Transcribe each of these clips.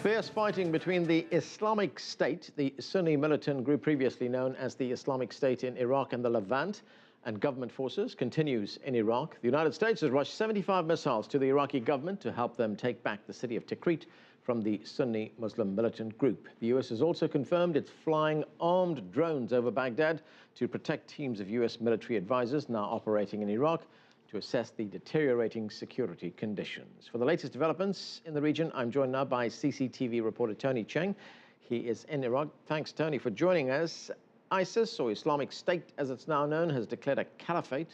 Fierce fighting between the Islamic State, the Sunni militant group previously known as the Islamic State in Iraq and the Levant, and government forces continues in Iraq. The United States has rushed 75 missiles to the Iraqi government to help them take back the city of Tikrit from the Sunni Muslim militant group. The US has also confirmed it's flying armed drones over Baghdad to protect teams of US military advisors now operating in Iraq to assess the deteriorating security conditions. For the latest developments in the region, I'm joined now by CCTV reporter Tony Cheng. He is in Iraq. Thanks, Tony, for joining us. ISIS, or Islamic State as it's now known, has declared a caliphate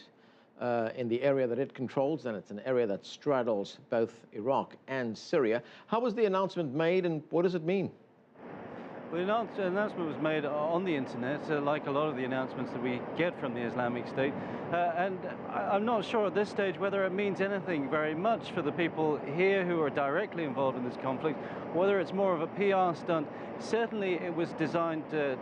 in the area that it controls, and it's an area that straddles both Iraq and Syria. How was the announcement made, and what does it mean? Well, the announcement was made on the internet, like a lot of the announcements that we get from the Islamic State. And I'm not sure at this stage whether it means anything very much for the people here who are directly involved in this conflict, whether it's more of a PR stunt. Certainly it was designed the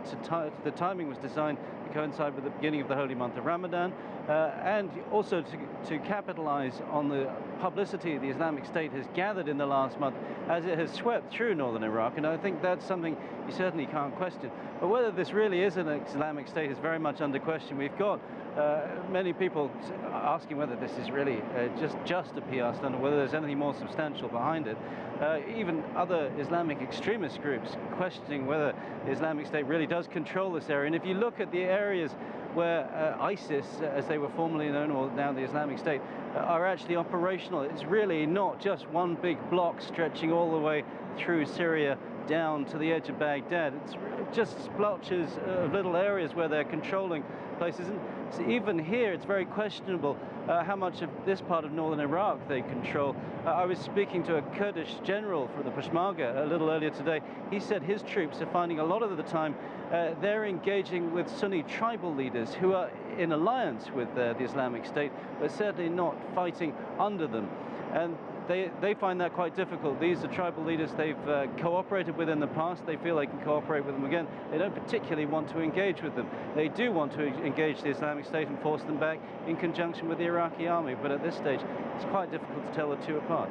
timing was designed to coincide with the beginning of the holy month of Ramadan, and also to capitalize on the publicity the Islamic State has gathered in the last month as it has swept through northern Iraq. And I think that's something you certainly can't question. But whether this really is an Islamic State is very much under question. We've got many people asking whether this is really just a PR stunt or whether there's anything more substantial behind it. Even other Islamic extremist groups questioning whether the Islamic State really does control this area. And if you look at the areas where ISIS, as they were formerly known, or now the Islamic State, are actually operational, it's really not just one big block stretching all the way through Syria down to the edge of Baghdad. It's just splotches of little areas where they're controlling places. And so even here, it's very questionable how much of this part of northern Iraq they control. I was speaking to a Kurdish general from the Peshmerga a little earlier today. He said his troops are finding a lot of the time they're engaging with Sunni tribal leaders who are in alliance with the Islamic State, but certainly not fighting under them. And they find that quite difficult. These are tribal leaders they've cooperated with in the past. They feel they can cooperate with them again. They don't particularly want to engage with them. They do want to engage the Islamic State and force them back in conjunction with the Iraqi army, but at this stage it's quite difficult to tell the two apart.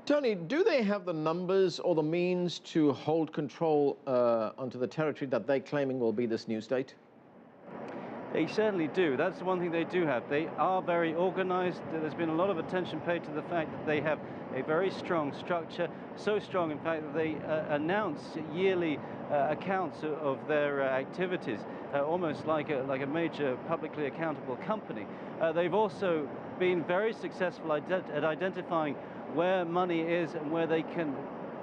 Tony, do they have the numbers or the means to hold control onto the territory that they're claiming will be this new state? They certainly do. That's the one thing they do have. They are very organized. There's been a lot of attention paid to the fact that they have a very strong structure, so strong in fact that they announce yearly accounts of their activities, almost like a major publicly accountable company. They've also been very successful at identifying where money is and where they can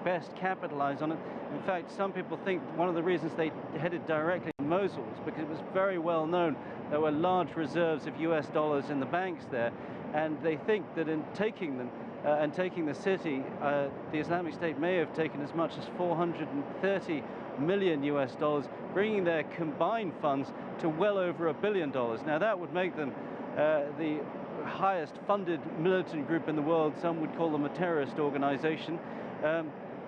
best capitalize on it. In fact, some people think one of the reasons they headed directly to Mosul was because it was very well known there were large reserves of US dollars in the banks there, and they think that in taking them and taking the city, the Islamic State may have taken as much as 430 million US dollars, bringing their combined funds to well over $1 billion. Now that would make them the highest funded militant group in the world. Some would call them a terrorist organization.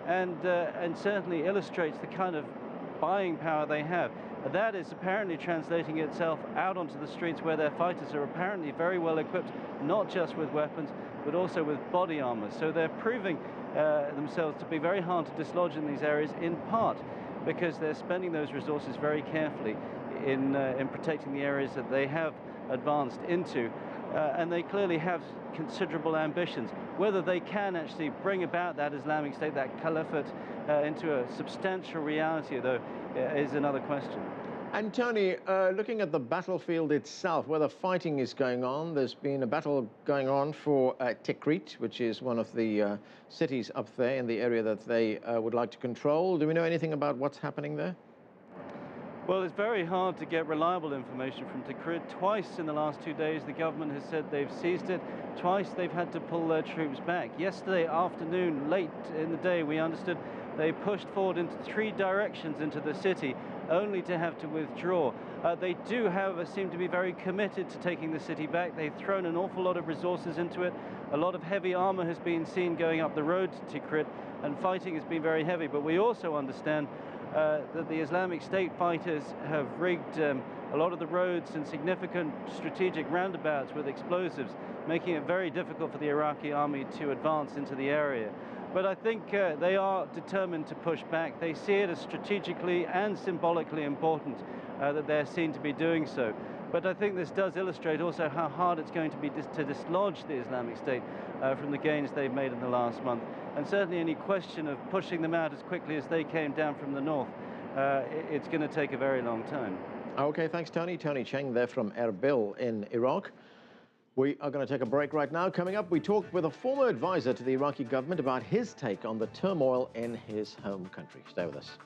And certainly illustrates the kind of buying power they have. That is apparently translating itself out onto the streets where their fighters are apparently very well equipped, not just with weapons, but also with body armor. So they're proving themselves to be very hard to dislodge in these areas, in part because they're spending those resources very carefully in protecting the areas that they have advanced into. And they clearly have considerable ambitions. Whether they can actually bring about that Islamic State, that caliphate, into a substantial reality, though, is another question. And Tony, looking at the battlefield itself, where the fighting is going on, there's been a battle going on for Tikrit, which is one of the cities up there in the area that they would like to control. Do we know anything about what's happening there? Well, it's very hard to get reliable information from Tikrit. Twice in the last 2 days, the government has said they've seized it. Twice they've had to pull their troops back. Yesterday afternoon, late in the day, we understood they pushed forward into 3 directions into the city, only to have to withdraw. They do, however, seem to be very committed to taking the city back. They've thrown an awful lot of resources into it. A lot of heavy armor has been seen going up the road to Tikrit, and fighting has been very heavy. But we also understand that the Islamic State fighters have rigged a lot of the roads and significant strategic roundabouts with explosives, making it very difficult for the Iraqi army to advance into the area. But I think they are determined to push back. They see it as strategically and symbolically important that they're seen to be doing so. But I think this does illustrate also how hard it's going to be to dislodge the Islamic State from the gains they've made in the last month. And certainly any question of pushing them out as quickly as they came down from the north, it's going to take a very long time. Okay, thanks, Tony. Tony Cheng there from Erbil in Iraq. We are going to take a break right now. Coming up, we talk with a former advisor to the Iraqi government about his take on the turmoil in his home country. Stay with us.